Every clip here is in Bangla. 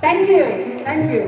Thank you, thank you.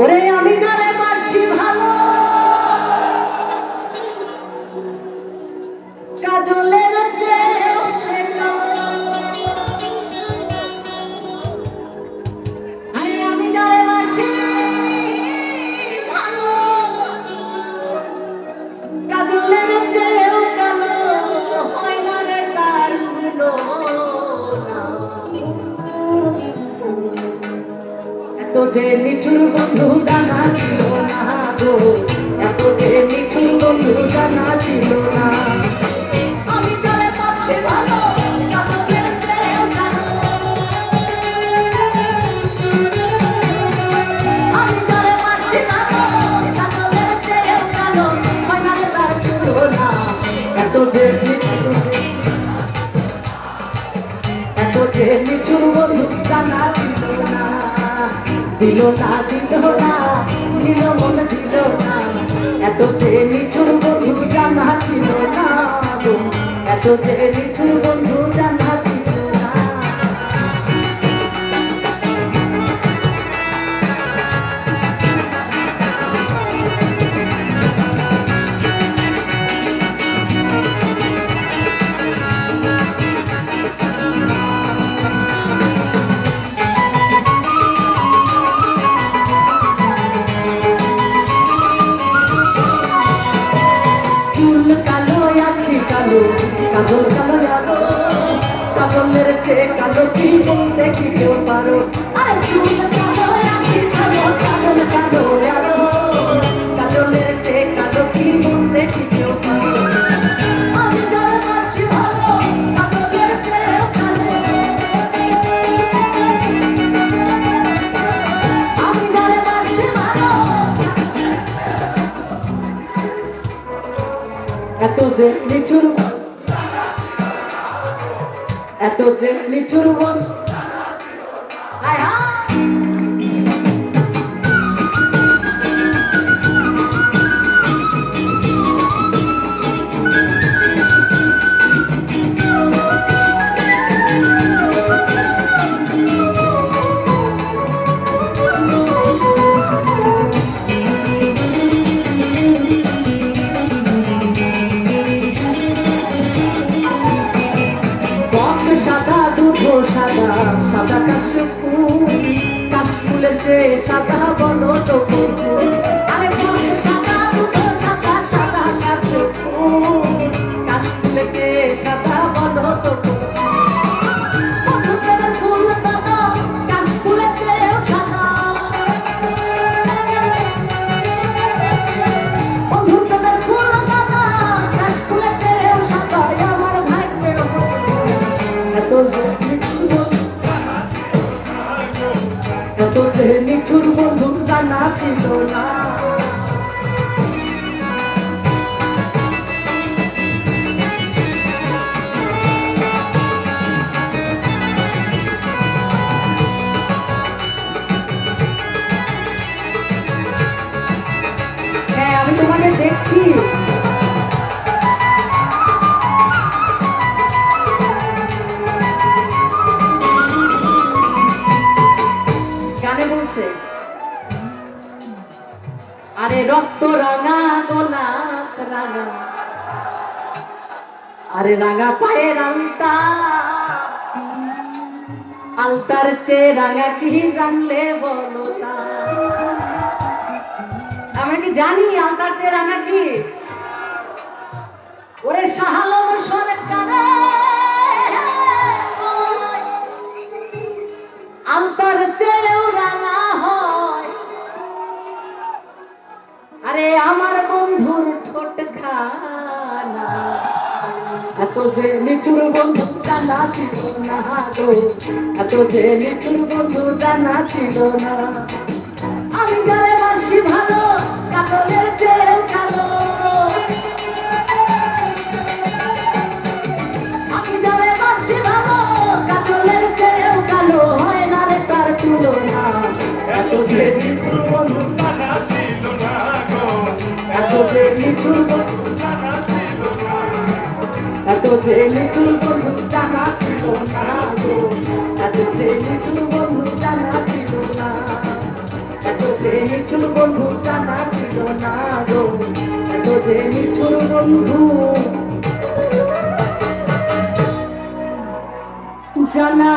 ওরে আমি যারে বাসি ভালো, কাজলের চেয়েও সে কালো। আরে আমি যারে বাসি ভালো, কাজলের চেয়েও কালো, হয় না রে তার তুলনা। এত যে নিঠুর বন্ধু জানা ছিল না গো, এত যে নিঠুর বন্ধু জানা ছিল না। আমি যারে বাসি ভালো, কাজলের চেয়েও কালো। আমি যারে বাসি ভালো, কাজলের চেয়েও কালো, হয় না রে তার তুলনা। এত যে নিঠুর বন্ধু জানা ছিল না, দিল না দিল না, দিল মন দিল না। এত যে নিঠুর বন্ধু জানা ছিল না গো, এত যে নিঠুর বন্ধু জানা ছিল না। কাজল কালো জানো, কাজলের চেয়ে কালো কি বলতে কি কেউ পারো? আরে চুল কালো আঁখি কালো, কাজল কালো জানো, কাজলের চেয়ে কালো কি বলতে কি কেউ পারো? আমি যারে বাসি ভালো, কাজলের চেয়েও কালো। আমি যারে বাসি ভালো, এত যে নিঠুর, এত যে নিঠুর বন্ধু। হায় হায় সাদা দুধ সাদা, সাদা কাশফুল, কাশফুলের চেয়ে সাদা বলো তো ফুল। আরে সাদা দুধ সাদা, সাদা কাশফুল, কাশফুলের চেয়ে সাদা বলো তো ফুল। বন্ধুদের ফুল দাদা, কাশফুলের চেয়েও সাদা। বন্ধুদের ফুল দাদা, কাশফুলের চেয়েও সাদা। আমার ভাগ্যের এত যে নিঠুর বন্ধু জানা ছিল না। হ্যাঁ আমি তোমাকে দেখছি। আরে রক্ত রাঙা গোলাপ রাঙা, আরে রাঙা পায়ের আলতা, আলতার চেয়ে রাঙা কি জানলে বলো না। আমরা কি জানি আলতার চেয়ে রাঙা কি? ওরে শাহালম সরকারে আলতার চেয়েও রাঙা হয়। আরে আমার বন্ধুর ঠোঁট খানা, এত যে নিঠুর বন্ধু জানা ছিল না গো, এত যে নিঠুর বন্ধু জানা ছিল না। আমি যারে বাসি ভালো কাজলের চেয়েও কালো আমি যারে বাসি ভালো কাজলের চেয়েও কালো হয় না রে তার তুলনা এত যে নিপুণ বন্ধু জানা ছিল না গো, এত যে নিচুর বন্ধু জানা ছিল না। এত যে নিচুর বন্ধু জানা ছিল না গো এত যে নিচুর বন্ধু জানা ছিল না এত যে নিচুর বন্ধু জানা ছিল না গো এত যে নিচুর বন্ধু জানা